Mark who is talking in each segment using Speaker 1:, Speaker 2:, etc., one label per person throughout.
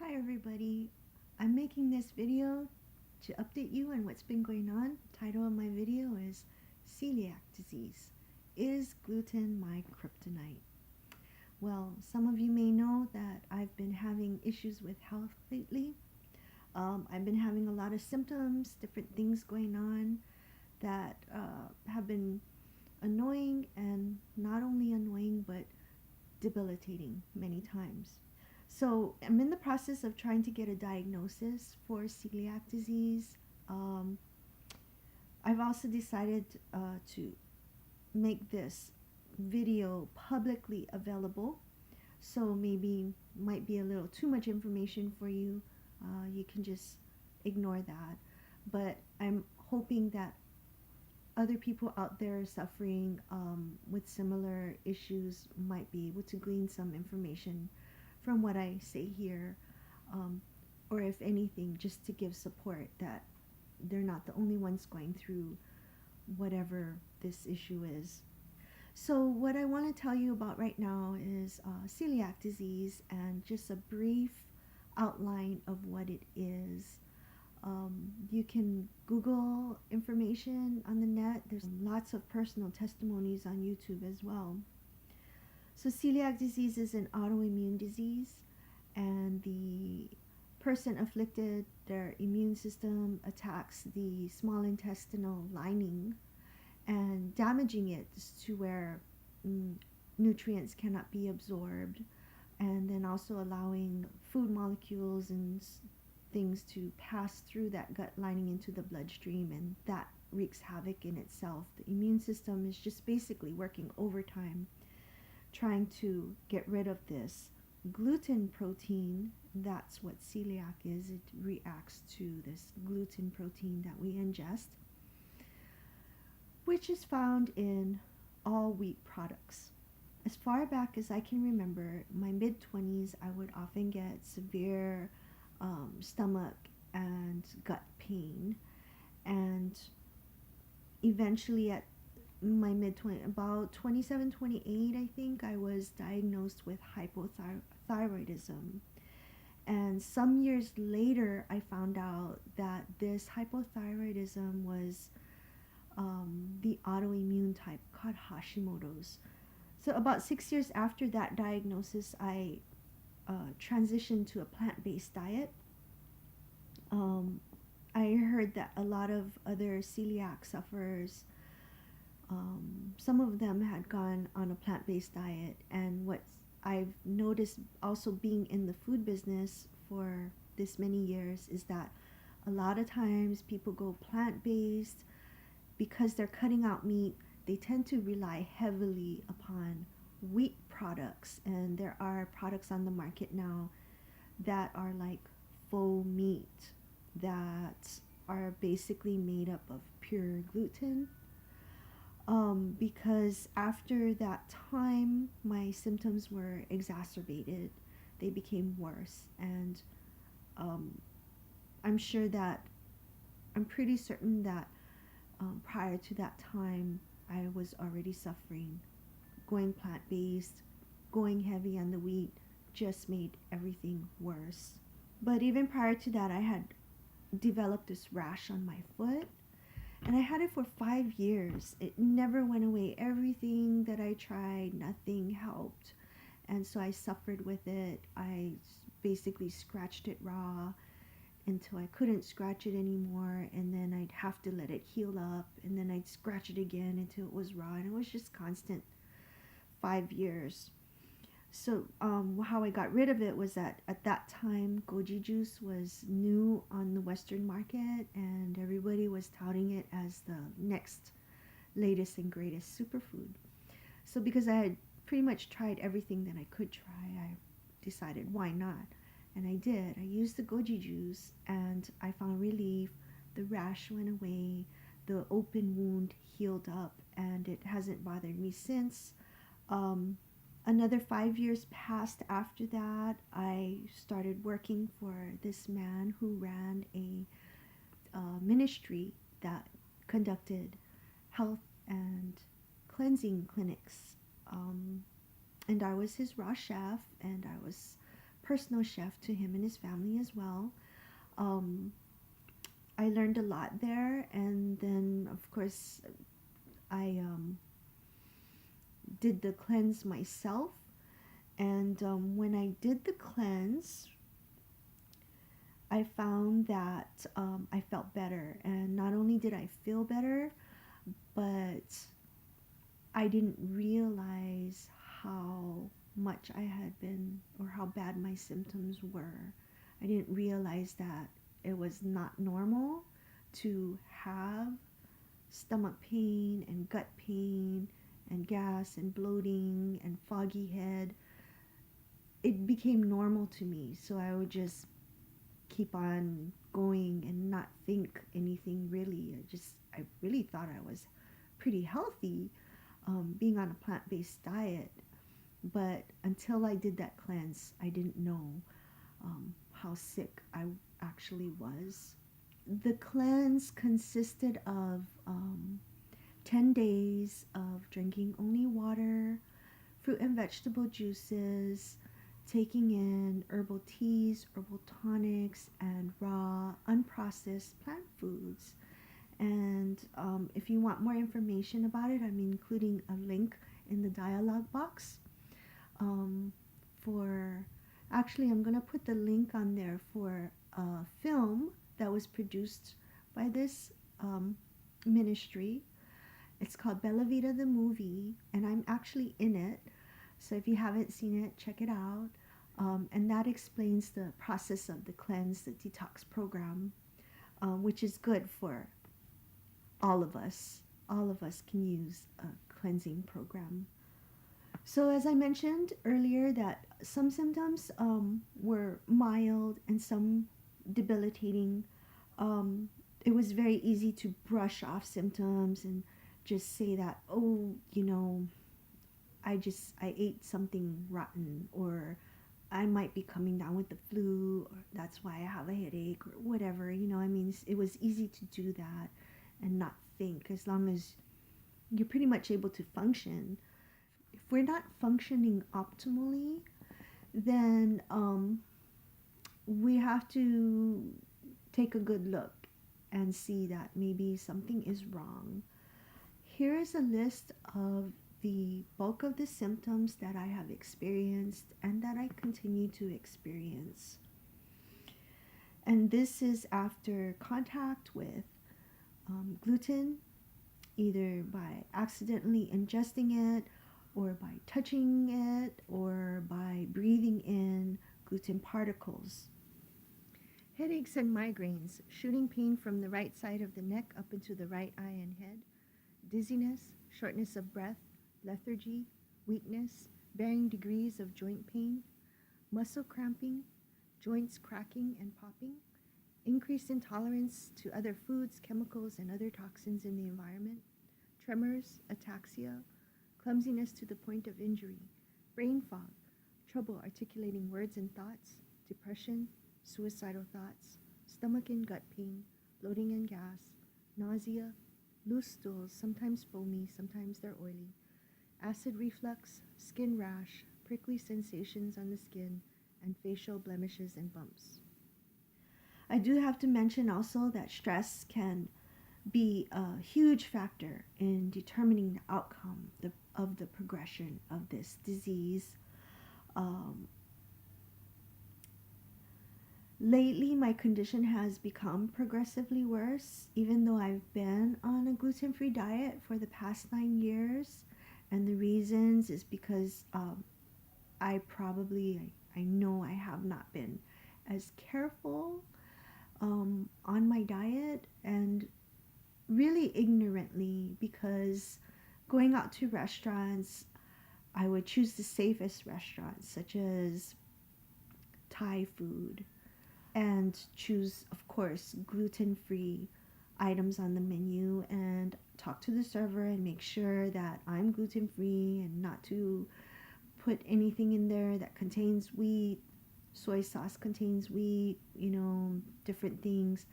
Speaker 1: Hi everybody, I'm making this video to update you on what's been going on. Title of my video is Celiac Disease. Is gluten my kryptonite? Well, some of you may know that I've been having issues with health lately. I've been having a lot of symptoms, different things going on that have been annoying, and not only annoying but debilitating many times. So I'm in the process of trying to get a diagnosis for celiac disease. Um, I've also decided to make this video publicly available. So maybe might be a little too much information for you. You can just ignore that. But I'm hoping that other people out there suffering with similar issues might be able to glean some information from what I say here, um, or if anything, just to give support that they're not the only ones going through whatever this issue is. So, what I want to tell you about right now is celiac disease and just a brief outline of what it is. You can Google information on the net. There's lots of personal testimonies on YouTube as well. So celiac disease is an autoimmune disease, and the person afflicted, their immune system attacks the small intestinal lining and damaging it to where nutrients cannot be absorbed, and then also allowing food molecules and things to pass through that gut lining into the bloodstream, and that wreaks havoc in itself. The immune system is just basically working overtime trying to get rid of this gluten protein. That's what celiac is. It reacts to this gluten protein that we ingest, which is found in all wheat products. As far back as I can remember, my mid-20s, I would often get severe stomach and gut pain, and eventually at my mid-20s, about 27, 28, I think, I was diagnosed with hypothyroidism. And some years later, I found out that this hypothyroidism was the autoimmune type called Hashimoto's. So about 6 years after that diagnosis, I transitioned to a plant-based diet. I heard that a lot of other celiac sufferers, some of them had gone on a plant-based diet, and what I've noticed also being in the food business for this many years is that a lot of times people go plant-based because they're cutting out meat. They tend to rely heavily upon wheat products, and there are products on the market now that are like faux meat that are basically made up of pure gluten. Because after that time, my symptoms were exacerbated. They became worse, and um, I'm sure that I'm pretty certain that prior to that time, I was already suffering. Going plant-based, going heavy on the wheat just made everything worse. But even prior to that, I had developed this rash on my foot, and I had it for 5 years. It never went away. Everything that I tried, nothing helped. And so I suffered with it. I basically scratched it raw until I couldn't scratch it anymore, and then I'd have to let it heal up, and then I'd scratch it again until it was raw, and it was just constant 5 years. So how I got rid of it was that at that time, goji juice was new on the Western market, and everybody was touting it as the next latest and greatest superfood. So because I had pretty much tried everything that I could try, I decided why not, and I did. I used the goji juice, and I found relief. The rash went away, the open wound healed up, and it hasn't bothered me since. Another 5 years passed after that. I started working for this man who ran a ministry that conducted health and cleansing clinics. And I was his raw chef, and I was personal chef to him and his family as well. Um, I learned a lot there, and then of course I did the cleanse myself. And when I did the cleanse, I found that I felt better. And not only did I feel better, but I didn't realize how much I had been, or how bad my symptoms were. I didn't realize that it was not normal to have stomach pain and gut pain and gas and bloating and foggy head. It became normal to me, so I would just keep on going and not think anything really. I really thought I was pretty healthy, being on a plant-based diet. But until I did that cleanse, I didn't know how sick I actually was. The cleanse consisted of 10 days of drinking only water, fruit and vegetable juices, taking in herbal teas, herbal tonics, and raw, unprocessed plant foods. And if you want more information about it, I'm including a link in the dialogue box for, actually, I'm going to put the link on there for a film that was produced by this ministry. It's called Bellavita the Movie, and I'm actually in it. So if you haven't seen it, check it out. And that explains the process of the cleanse, the detox program, which is good for all of us. All of us can use a cleansing program. So as I mentioned earlier, that some symptoms were mild and some debilitating. It was very easy to brush off symptoms and just say that, oh, I ate something rotten, or I might be coming down with the flu, or that's why I have a headache, or whatever. It was easy to do that and not think, as long as you're pretty much able to function. If we're not functioning optimally, then we have to take a good look and see that maybe something is wrong. Here is a list of the bulk of the symptoms that I have experienced and that I continue to experience. And this is after contact with gluten, either by accidentally ingesting it, or by touching it, or by breathing in gluten particles. Headaches and migraines, shooting pain from the right side of the neck up into the right eye and head, dizziness, shortness of breath, lethargy, weakness, varying degrees of joint pain, muscle cramping, joints cracking and popping, increased intolerance to other foods, chemicals, and other toxins in the environment, tremors, ataxia, clumsiness to the point of injury, brain fog, trouble articulating words and thoughts, depression, suicidal thoughts, stomach and gut pain, bloating and gas, nausea, loose stools, sometimes foamy, sometimes they're oily, acid reflux, skin rash, prickly sensations on the skin, and facial blemishes and bumps. I do have to mention also that stress can be a huge factor in determining the outcome of the progression of this disease. Lately, my condition has become progressively worse, even though I've been on a gluten-free diet for the past 9 years. And the reasons is because I know I have not been as careful on my diet, and really ignorantly, because going out to restaurants, I would choose the safest restaurants, such as Thai food, and choose, of course, gluten-free items on the menu, and talk to the server and make sure that I'm gluten-free and not to put anything in there that contains wheat. Soy sauce contains wheat, different things.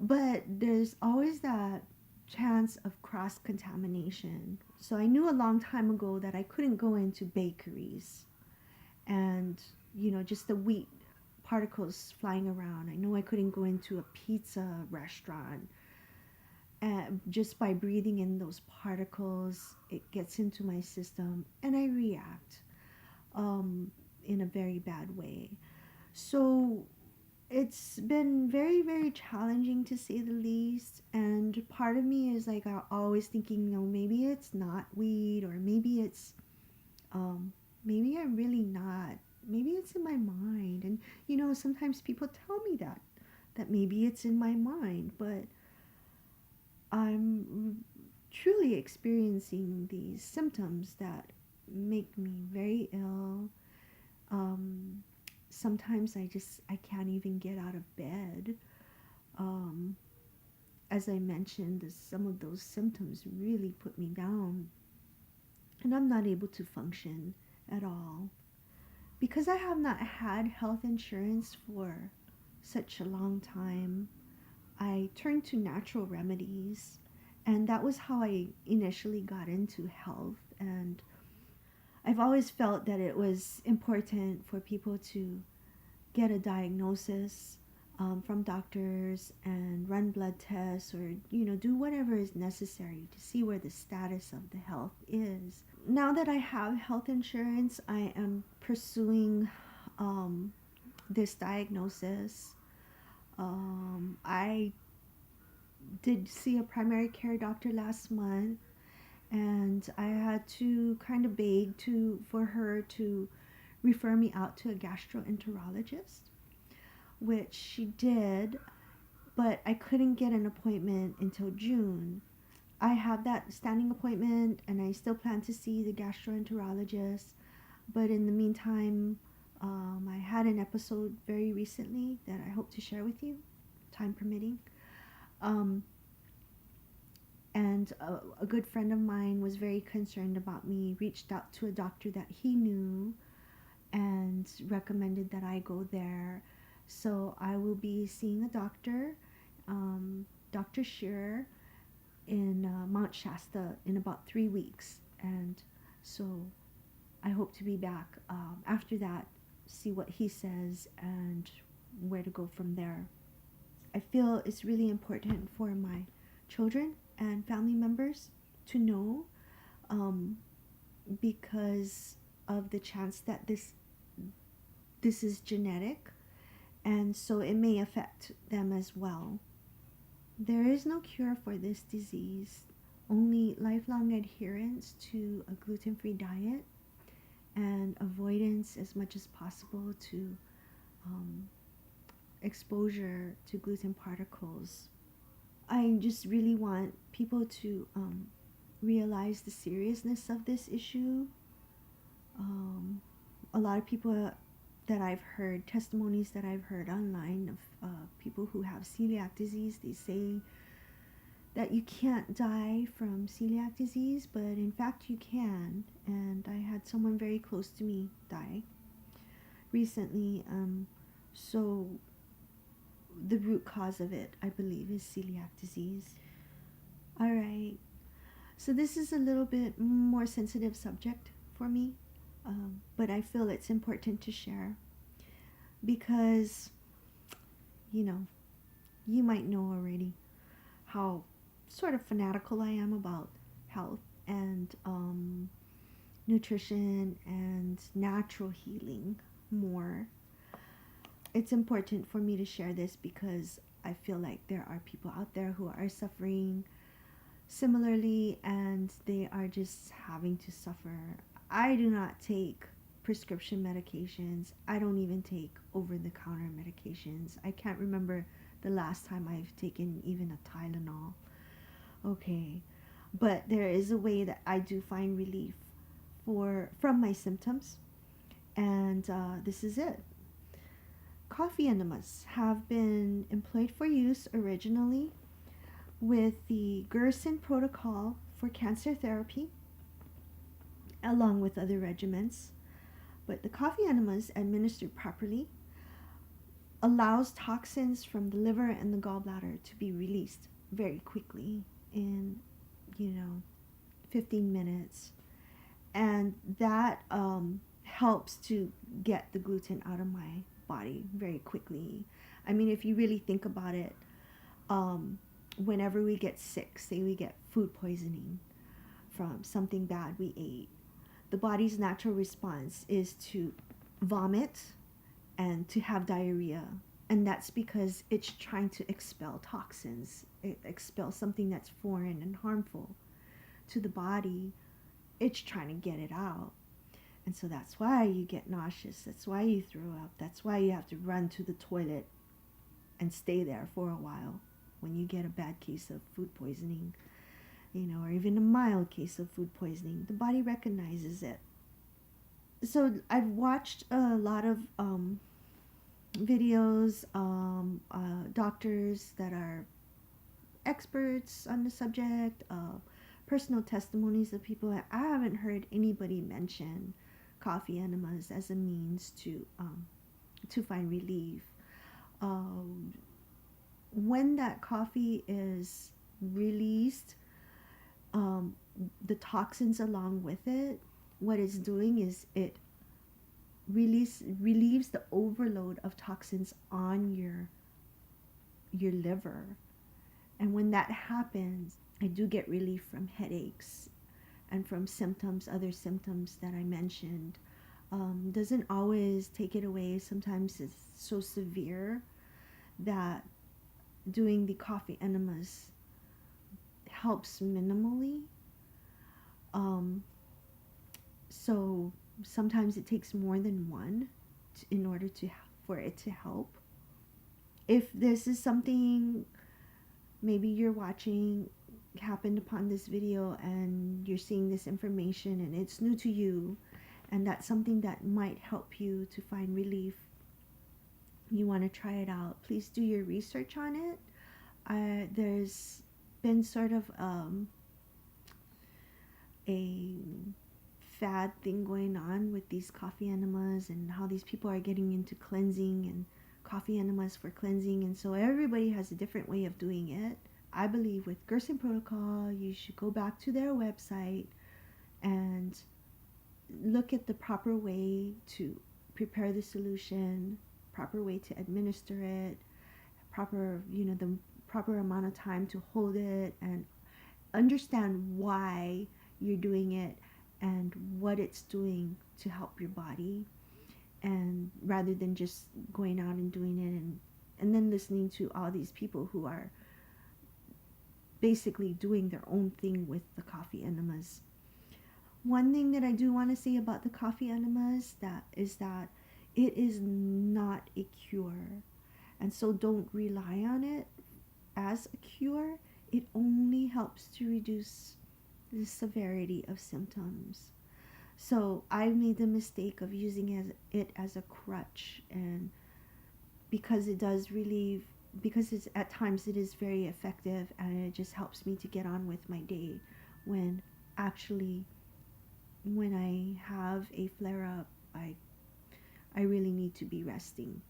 Speaker 1: But there's always that chance of cross-contamination. So I knew a long time ago that I couldn't go into bakeries and just the wheat particles flying around. I know I couldn't go into a pizza restaurant. Just by breathing in those particles, it gets into my system and I react in a very bad way. So it's been very, very challenging to say the least. And part of me is like always thinking, maybe it's not weed, or maybe it's, maybe I'm really not. Maybe it's in my mind. And, sometimes people tell me that maybe it's in my mind, but I'm truly experiencing these symptoms that make me very ill. Um, Sometimes I can't even get out of bed. Um, as I mentioned, some of those symptoms really put me down, and I'm not able to function at all because I have not had health insurance for such a long time. I turned to natural remedies, and that was how I initially got into health. And I've always felt that it was important for people to get a diagnosis from doctors and run blood tests, or do whatever is necessary to see where the status of the health is. Now that I have health insurance, I am pursuing this diagnosis. I did see a primary care doctor last month, and I had to kind of beg for her to refer me out to a gastroenterologist, which she did, but I couldn't get an appointment until June. I have that standing appointment and I still plan to see the gastroenterologist, but in the meantime, I had an episode very recently that I hope to share with you, time permitting. Um, and a good friend of mine was very concerned about me, reached out to a doctor that he knew and recommended that I go there. So I will be seeing a doctor, Dr. Shearer, in Mount Shasta in about 3 weeks. And so I hope to be back after that, see what he says and where to go from there. I feel it's really important for my children and family members to know, because of the chance that this is genetic, and so it may affect them as well. There is no cure for this disease, only lifelong adherence to a gluten-free diet and avoidance as much as possible to exposure to gluten particles. I just really want people to realize the seriousness of this issue. A lot of people that I've heard, testimonies that I've heard online of people who have celiac disease, they say that you can't die from celiac disease, but in fact you can. And I had someone very close to me die recently. So the root cause of it, I believe, is celiac disease. All right. So this is a little bit more sensitive subject for me, but I feel it's important to share because, you might know already how sort of fanatical I am about health and nutrition and natural healing more. It's important for me to share this because I feel like there are people out there who are suffering similarly and they are just having to suffer. I do not take prescription medications. I don't even take over-the-counter medications. I can't remember the last time I've taken even a Tylenol. Okay, but there is a way that I do find relief from my symptoms, and this is it. Coffee enemas have been employed for use originally with the Gerson protocol for cancer therapy, along with other regimens. But the coffee enemas, administered properly, allows toxins from the liver and the gallbladder to be released very quickly in, 15 minutes. And that helps to get the gluten out of my body very quickly. I mean, if you really think about it, whenever we get sick, say we get food poisoning from something bad we ate, the body's natural response is to vomit and to have diarrhea. And that's because it's trying to expel toxins, expel something that's foreign and harmful to the body. It's trying to get it out. And so that's why you get nauseous. That's why you throw up. That's why you have to run to the toilet and stay there for a while when you get a bad case of food poisoning, or even a mild case of food poisoning. The body recognizes it. So I've watched a lot of videos, doctors that are experts on the subject, personal testimonies of people. I haven't heard anybody mention coffee enemas as a means to find relief. When that coffee is released, the toxins along with it, what it's doing is it relieves the overload of toxins on your liver. And when that happens, I do get relief from headaches and from other symptoms that I mentioned. Doesn't always take it away. Sometimes it's so severe that doing the coffee enemas helps minimally. So sometimes it takes more than one in order for it to help. If this is something maybe you're watching, happened upon this video, and you're seeing this information and it's new to you, and that's something that might help you to find relief, you want to try it out, please do your research on it. There's been sort of a fad thing going on with these coffee enemas and how these people are getting into cleansing and coffee enemas for cleansing, and so everybody has a different way of doing it. I believe with Gerson Protocol, you should go back to their website and look at the proper way to prepare the solution, proper way to administer it, the proper amount of time to hold it, and understand why you're doing it and what it's doing to help your body, and rather than just going out and doing it and then listening to all these people who are basically doing their own thing with the coffee enemas. One thing that I do want to say about the coffee enemas is that it is not a cure, and so don't rely on it as a cure. It only helps to reduce the severity of symptoms. So I made the mistake of using it as a crutch, and because it does relieve, because at times it is very effective, and it just helps me to get on with my day, when actually when I have a flare up, I really need to be resting.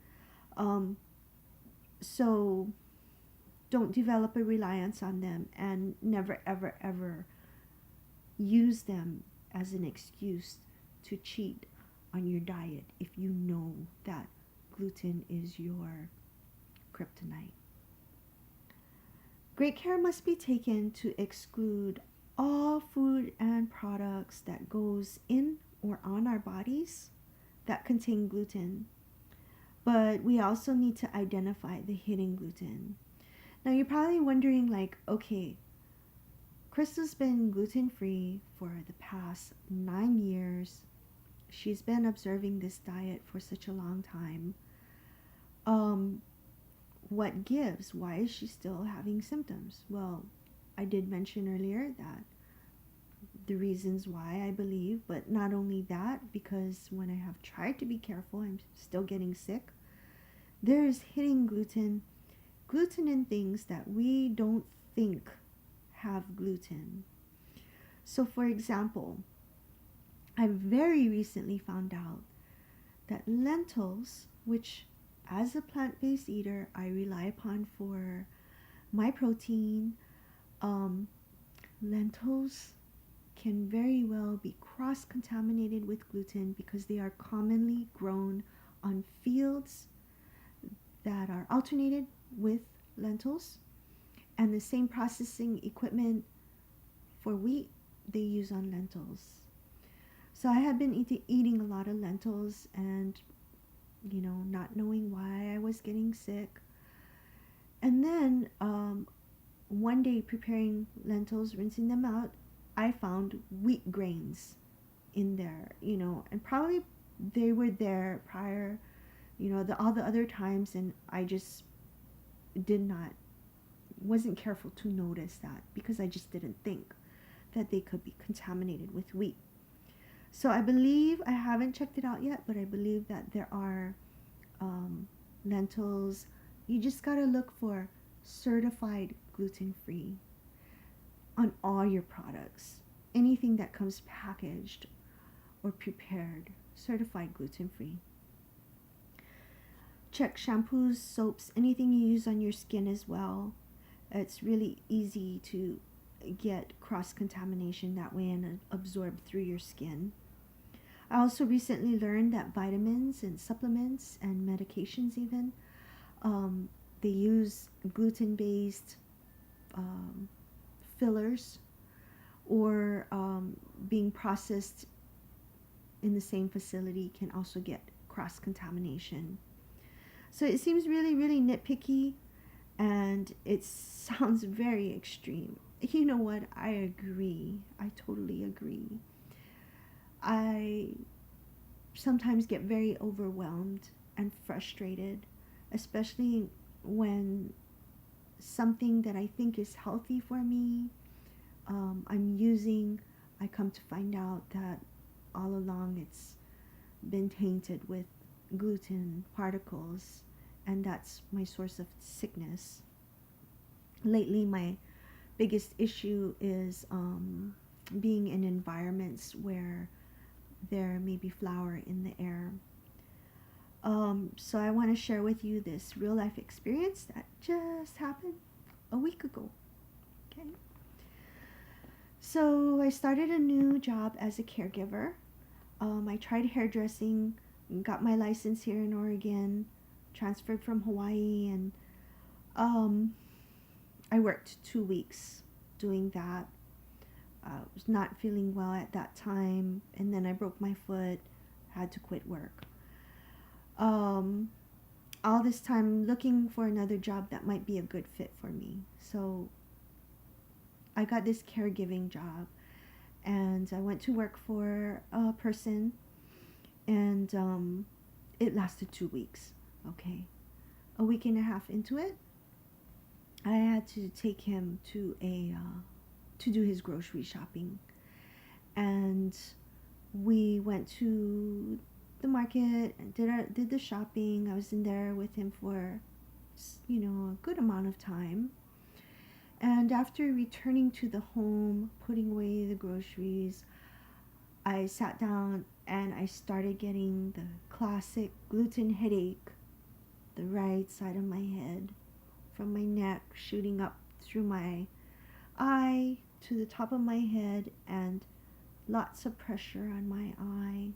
Speaker 1: So don't develop a reliance on them, and never ever ever use them as an excuse to cheat on your diet if you know that gluten is your kryptonite. Great care must be taken to exclude all food and products that goes in or on our bodies that contain gluten. But we also need to identify the hidden gluten. Now you're probably wondering, like, okay, Krista's been gluten-free for the past 9 years. She's been observing this diet for such a long time. What gives? Why is she still having symptoms? Well, I did mention earlier that the reasons why, I believe, but not only that, because when I have tried to be careful, I'm still getting sick. There is hidden gluten in things that we don't think have gluten. So for example, I very recently found out that lentils, which as a plant-based eater I rely upon for my protein, lentils can very well be cross-contaminated with gluten because they are commonly grown on fields that are alternated with lentils, and the same processing equipment for wheat they use on lentils. So I had been eating a lot of lentils and, not knowing why I was getting sick. And then one day preparing lentils, rinsing them out, I found wheat grains in there, and probably they were there prior, all the other times, and I just wasn't careful to notice that because I just didn't think that they could be contaminated with wheat. So I believe, I haven't checked it out yet, but I believe that there are lentils. You just gotta look for certified gluten-free on all your products. Anything that comes packaged or prepared, certified gluten-free. Check shampoos, soaps, anything you use on your skin as well. It's really easy to get cross-contamination that way and absorb through your skin. I also recently learned that vitamins and supplements and medications even, they use gluten-based fillers or being processed in the same facility can also get cross-contamination. So it seems really, really nitpicky, and it sounds very extreme. You know what? I agree. I totally agree. I sometimes get very overwhelmed and frustrated, especially when something that I think is healthy for me, I'm using, I come to find out that all along it's been tainted with gluten particles, and that's my source of sickness. Lately, my biggest issue is being in environments where there may be flour in the air. So I want to share with you this real life experience that just happened a week ago. Okay. So I started a new job as a caregiver. I tried hairdressing, got my license here in Oregon, transferred from Hawaii, and I worked 2 weeks doing that. I was not feeling well at that time, and then I broke my foot, had to quit work. All this time looking for another job that might be a good fit for me. So I got this caregiving job, and I went to work for a person, and it lasted 2 weeks. Okay, a week and a half into it, I had to take him to to do his grocery shopping, and we went to the market and did the shopping. I was in there with him for a good amount of time. And after returning to the home, putting away the groceries, I sat down and I started getting the classic gluten headache, the right side of my head, from my neck shooting up through my eye to the top of my head, and lots of pressure on my eye.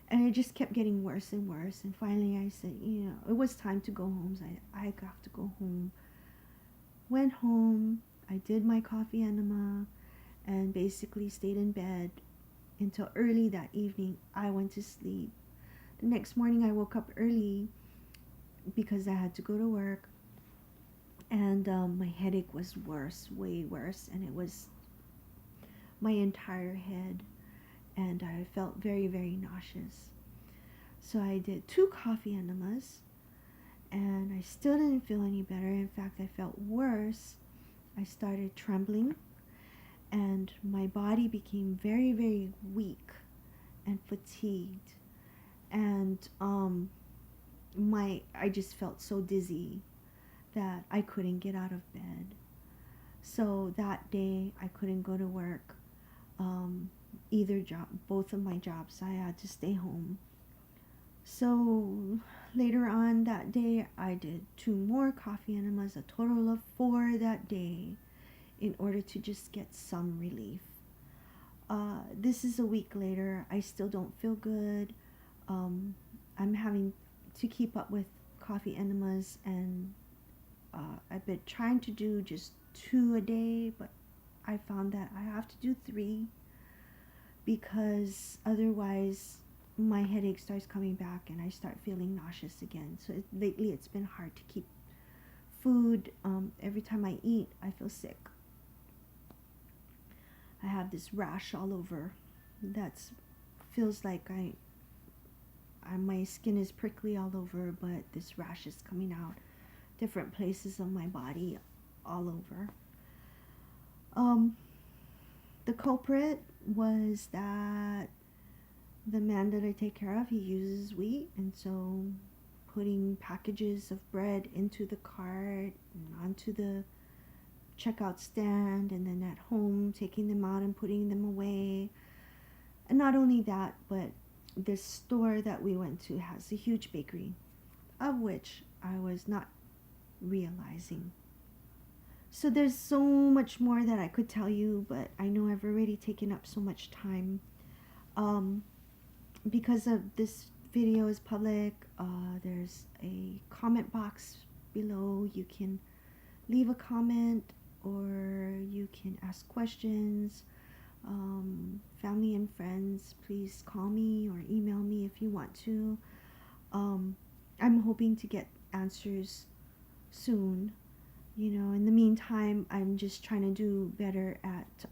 Speaker 1: And it just kept getting worse and worse. And finally I said, it was time to go home. So I have to go home. Went home, I did my coffee enema, and basically stayed in bed until early that evening. I went to sleep. The next morning I woke up early because I had to go to work, and my headache was worse, way worse, and it was my entire head, and I felt very, very nauseous. So I did 2 coffee enemas, and I still didn't feel any better. In fact, I felt worse. I started trembling, and my body became very, very weak and fatigued, and I just felt so dizzy that I couldn't get out of bed. So that day I couldn't go to work, either job, both of my jobs. I had to stay home. So later on that day, I did 2 more coffee enemas, a total of 4 that day, in order to just get some relief. This is a week later. I still don't feel good. I'm having to keep up with coffee enemas, and I've been trying to do just 2 a day, but I found that I have to do 3 because otherwise my headache starts coming back and I start feeling nauseous again. So lately it's been hard to keep food. Every time I eat, I feel sick. I have this rash all over. That feels like my skin is prickly all over, but this rash is coming out different places of my body all over. The culprit was that the man that I take care of, he uses wheat, and so putting packages of bread into the cart and onto the checkout stand, and then at home taking them out and putting them away. And not only that, but this store that we went to has a huge bakery, of which I was not realizing. So there's so much more that I could tell you, but I know I've already taken up so much time. Because of this video is public, there's a comment box below. You can leave a comment or you can ask questions. Family and friends, please call me or email me if you want to. I'm hoping to get answers soon. In the meantime, I'm just trying to do better at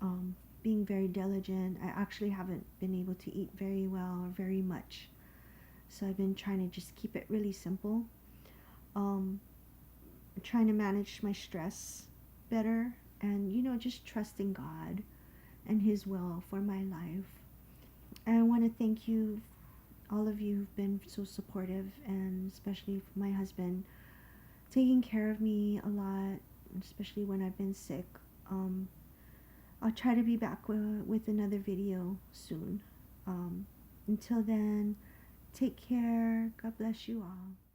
Speaker 1: being very diligent. I actually haven't been able to eat very well or very much. So I've been trying to just keep it really simple. I'm trying to manage my stress better and, just trusting God and His will for my life. And I want to thank you, all of you who've been so supportive, and especially my husband, taking care of me a lot, especially when I've been sick. I'll try to be back with another video soon. Until then, take care. God bless you all.